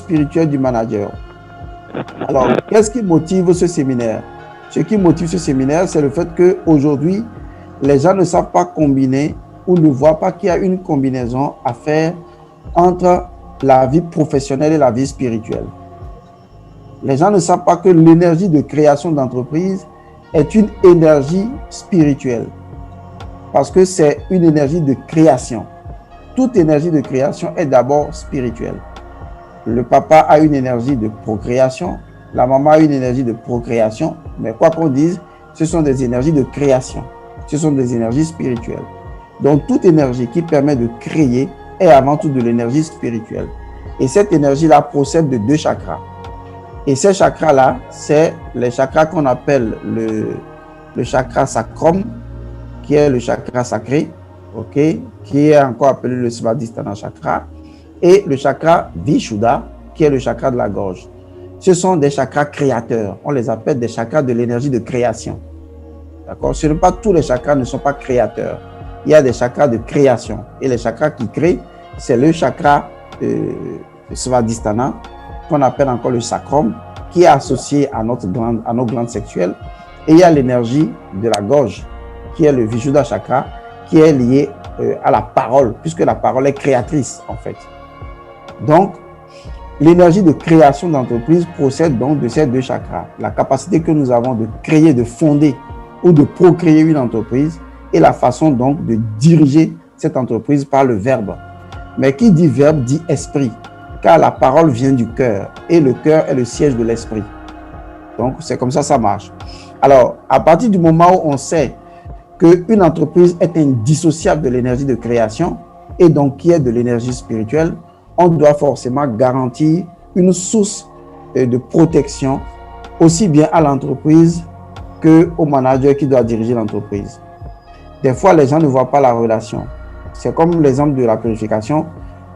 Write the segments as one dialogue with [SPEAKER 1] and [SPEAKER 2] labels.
[SPEAKER 1] spirituelle du manager. Alors, qu'est-ce qui motive ce séminaire? Ce qui motive ce séminaire, c'est le fait qu'aujourd'hui, les gens ne savent pas combiner ou ne voient pas qu'il y a une combinaison à faire entre la vie professionnelle et la vie spirituelle. Les gens ne savent pas que l'énergie de création d'entreprise est une énergie spirituelle. Parce que c'est une énergie de création. Toute énergie de création est d'abord spirituelle. Le papa a une énergie de procréation, la maman a une énergie de procréation, mais quoi qu'on dise, ce sont des énergies de création. Ce sont des énergies spirituelles. Donc, toute énergie qui permet de créer est avant tout de l'énergie spirituelle. Et cette énergie-là procède de 2 chakras. Et ces chakras-là, c'est les chakras qu'on appelle le chakra sacrum, qui est le chakra sacré, okay, qui est encore appelé le Svadhisthana chakra, et le chakra Vishuddha, qui est le chakra de la gorge. Ce sont des chakras créateurs. On les appelle des chakras de l'énergie de création. D'accord? Ce n'est pas tous les chakras ne sont pas créateurs. Il y a des chakras de création. Et les chakras qui créent, c'est le chakra Svadhisthana, qu'on appelle encore le sacrum, qui est associé à nos glandes sexuelles. Et il y a l'énergie de la gorge, qui est le Vishuddha chakra, qui est lié à la parole, puisque la parole est créatrice, en fait. Donc, l'énergie de création d'entreprise procède donc de ces 2 chakras. La capacité que nous avons de créer, de fonder ou de procréer une entreprise et la façon donc de diriger cette entreprise par le verbe. Mais qui dit verbe dit esprit, car la parole vient du cœur et le cœur est le siège de l'esprit. Donc, c'est comme ça ça marche. Alors, à partir du moment où on sait qu'une entreprise est indissociable de l'énergie de création et donc qui est de l'énergie spirituelle, on doit forcément garantir une source de protection aussi bien à l'entreprise qu'au manager qui doit diriger l'entreprise. Des fois, les gens ne voient pas la relation. C'est comme l'exemple de la purification.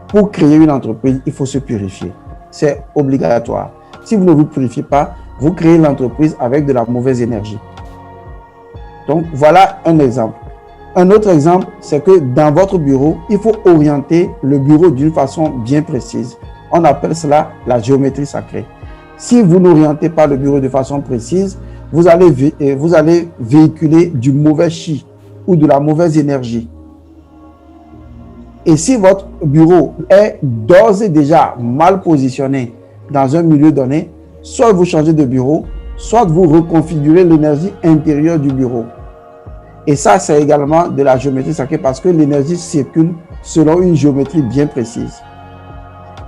[SPEAKER 1] Pour créer une entreprise, il faut se purifier. C'est obligatoire. Si vous ne vous purifiez pas, vous créez l'entreprise avec de la mauvaise énergie. Donc, voilà un exemple. Un autre exemple, c'est que dans votre bureau, il faut orienter le bureau d'une façon bien précise. On appelle cela la géométrie sacrée. Si vous n'orientez pas le bureau de façon précise, vous allez véhiculer du mauvais chi ou de la mauvaise énergie. Et si votre bureau est d'ores et déjà mal positionné dans un milieu donné, soit vous changez de bureau, soit vous reconfigurez l'énergie intérieure du bureau. Et ça, c'est également de la géométrie sacrée parce que l'énergie circule selon une géométrie bien précise.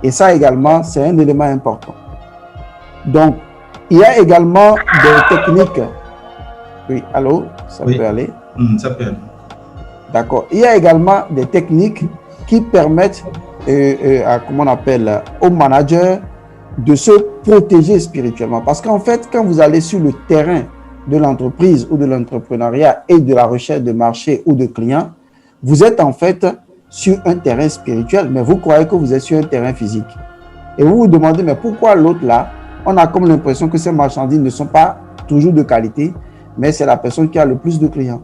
[SPEAKER 1] Et ça également, c'est un élément important. Donc, il y a également des techniques. Oui, allô? Ça peut aller?
[SPEAKER 2] Ça peut aller.
[SPEAKER 1] D'accord. Il y a également des techniques qui permettent comment on appelle, aux managers de se protéger spirituellement. Parce qu'en fait, quand vous allez sur le terrain de l'entreprise ou de l'entrepreneuriat et de la recherche de marché ou de clients, vous êtes en fait sur un terrain spirituel, mais vous croyez que vous êtes sur un terrain physique. Et vous vous demandez, mais pourquoi l'autre là, on a comme l'impression que ces marchandises ne sont pas toujours de qualité, mais c'est la personne qui a le plus de clients.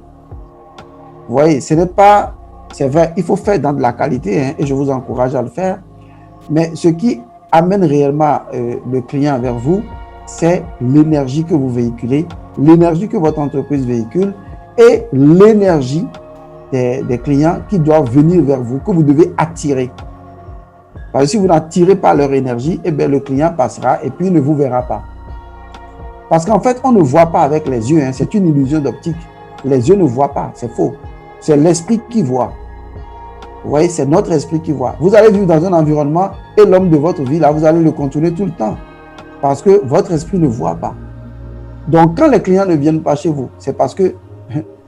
[SPEAKER 1] Vous voyez, ce n'est pas, c'est vrai, il faut faire dans de la qualité, hein, et je vous encourage à le faire, mais ce qui amène réellement le client vers vous, c'est l'énergie que vous véhiculez, l'énergie que votre entreprise véhicule et l'énergie des clients qui doivent venir vers vous, que vous devez attirer. Parce que si vous n'attirez pas leur énergie, eh bien le client passera et puis il ne vous verra pas. Parce qu'en fait, on ne voit pas avec les yeux, hein, c'est une illusion d'optique. Les yeux ne voient pas, c'est faux. C'est l'esprit qui voit. Vous voyez, c'est notre esprit qui voit. Vous allez vivre dans un environnement et l'homme de votre vie, là, vous allez le contourner tout le temps. Parce que votre esprit ne voit pas. Donc, quand les clients ne viennent pas chez vous, c'est parce que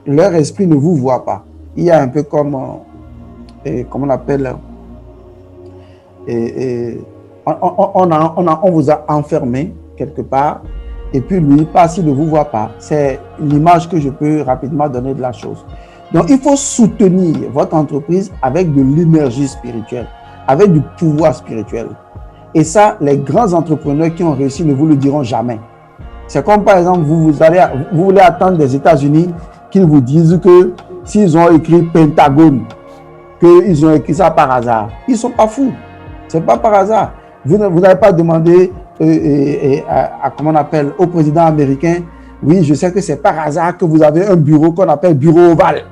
[SPEAKER 1] leur esprit ne vous voit pas. Il y a un peu comme, comment on appelle, on vous a enfermé quelque part, et puis lui, parce qu'il ne vous voit pas. C'est l'image que je peux rapidement donner de la chose. Donc, il faut soutenir votre entreprise avec de l'énergie spirituelle, avec du pouvoir spirituel. Et ça, les grands entrepreneurs qui ont réussi ne vous le diront jamais. C'est comme par exemple, vous voulez attendre des États-Unis qu'ils vous disent que s'ils ont écrit Pentagone, qu'ils ont écrit ça par hasard. Ils ne sont pas fous. Ce n'est pas par hasard. Vous n'avez pas demandé comment on appelle, au président américain, oui, je sais que c'est par hasard que vous avez un bureau qu'on appelle bureau ovale.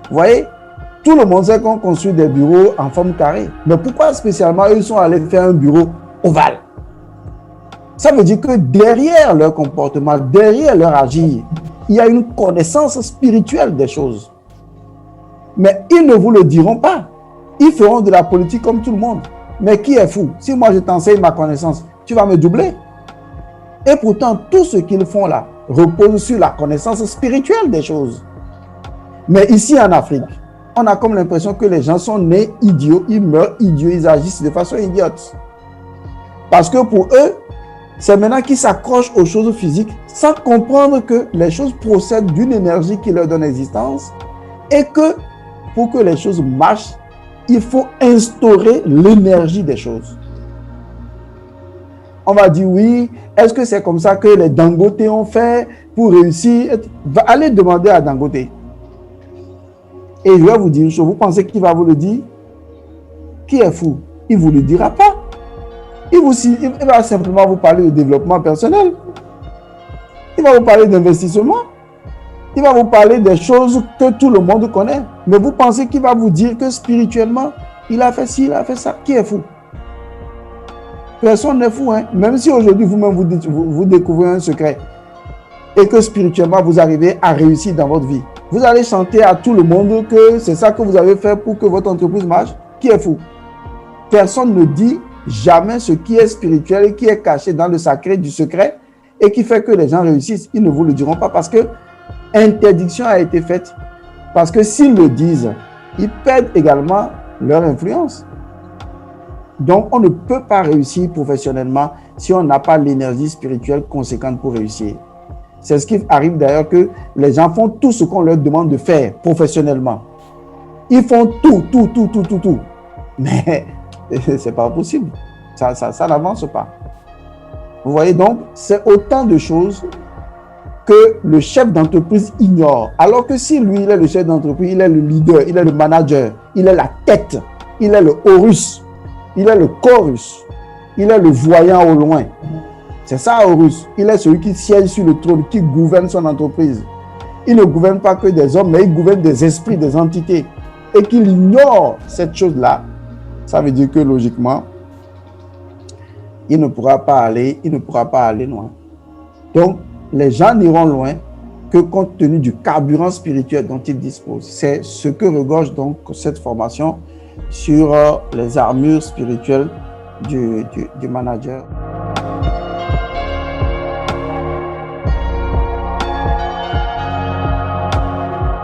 [SPEAKER 1] Vous voyez, tout le monde sait qu'on construit des bureaux en forme carrée. Mais pourquoi spécialement ils sont allés faire un bureau ovale? Ça veut dire que derrière leur comportement, derrière leur agir, il y a une connaissance spirituelle des choses. Mais ils ne vous le diront pas. Ils feront de la politique comme tout le monde. Mais qui est fou? Si moi je t'enseigne ma connaissance, tu vas me doubler. Et pourtant, tout ce qu'ils font là repose sur la connaissance spirituelle des choses. Mais ici en Afrique, on a comme l'impression que les gens sont nés idiots, ils meurent idiots, ils agissent de façon idiote. Parce que pour eux, c'est maintenant qu'ils s'accrochent aux choses physiques sans comprendre que les choses procèdent d'une énergie qui leur donne existence et que pour que les choses marchent, il faut instaurer l'énergie des choses. On va dire oui, est-ce que c'est comme ça que les Dangote ont fait pour réussir? Allez demander à Dangote. Et je vais vous dire une chose, vous pensez qu'il va vous le dire? Qui est fou? Il ne vous le dira pas. Il va simplement vous parler de développement personnel. Il va vous parler d'investissement. Il va vous parler des choses que tout le monde connaît. Mais vous pensez qu'il va vous dire que spirituellement, il a fait ci, il a fait ça. Qui est fou? Personne n'est fou. Hein? Même si aujourd'hui, vous-même, vous découvrez un secret et que spirituellement, vous arrivez à réussir dans votre vie. Vous allez chanter à tout le monde que c'est ça que vous avez fait pour que votre entreprise marche. Qui est fou? Personne ne dit jamais ce qui est spirituel et qui est caché dans le sacré du secret et qui fait que les gens réussissent. Ils ne vous le diront pas parce que interdiction a été faite. Parce que s'ils le disent, ils perdent également leur influence. Donc, on ne peut pas réussir professionnellement si on n'a pas l'énergie spirituelle conséquente pour réussir. C'est ce qui arrive d'ailleurs que les gens font tout ce qu'on leur demande de faire professionnellement. Ils font tout. Mais c'est pas possible. Ça n'avance pas. Vous voyez donc, c'est autant de choses que le chef d'entreprise ignore. Alors que si lui, il est le chef d'entreprise, il est le leader, il est le manager, il est la tête, il est le Horus, il est le chorus, il est le voyant au loin. C'est ça Horus. Il est celui qui siège sur le trône, qui gouverne son entreprise. Il ne gouverne pas que des hommes, mais il gouverne des esprits, des entités. Et qu'il ignore cette chose-là, ça veut dire que logiquement, il ne pourra pas aller loin. Donc, les gens n'iront loin que compte tenu du carburant spirituel dont ils disposent. C'est ce que regorge donc cette formation sur les armures spirituelles du manager.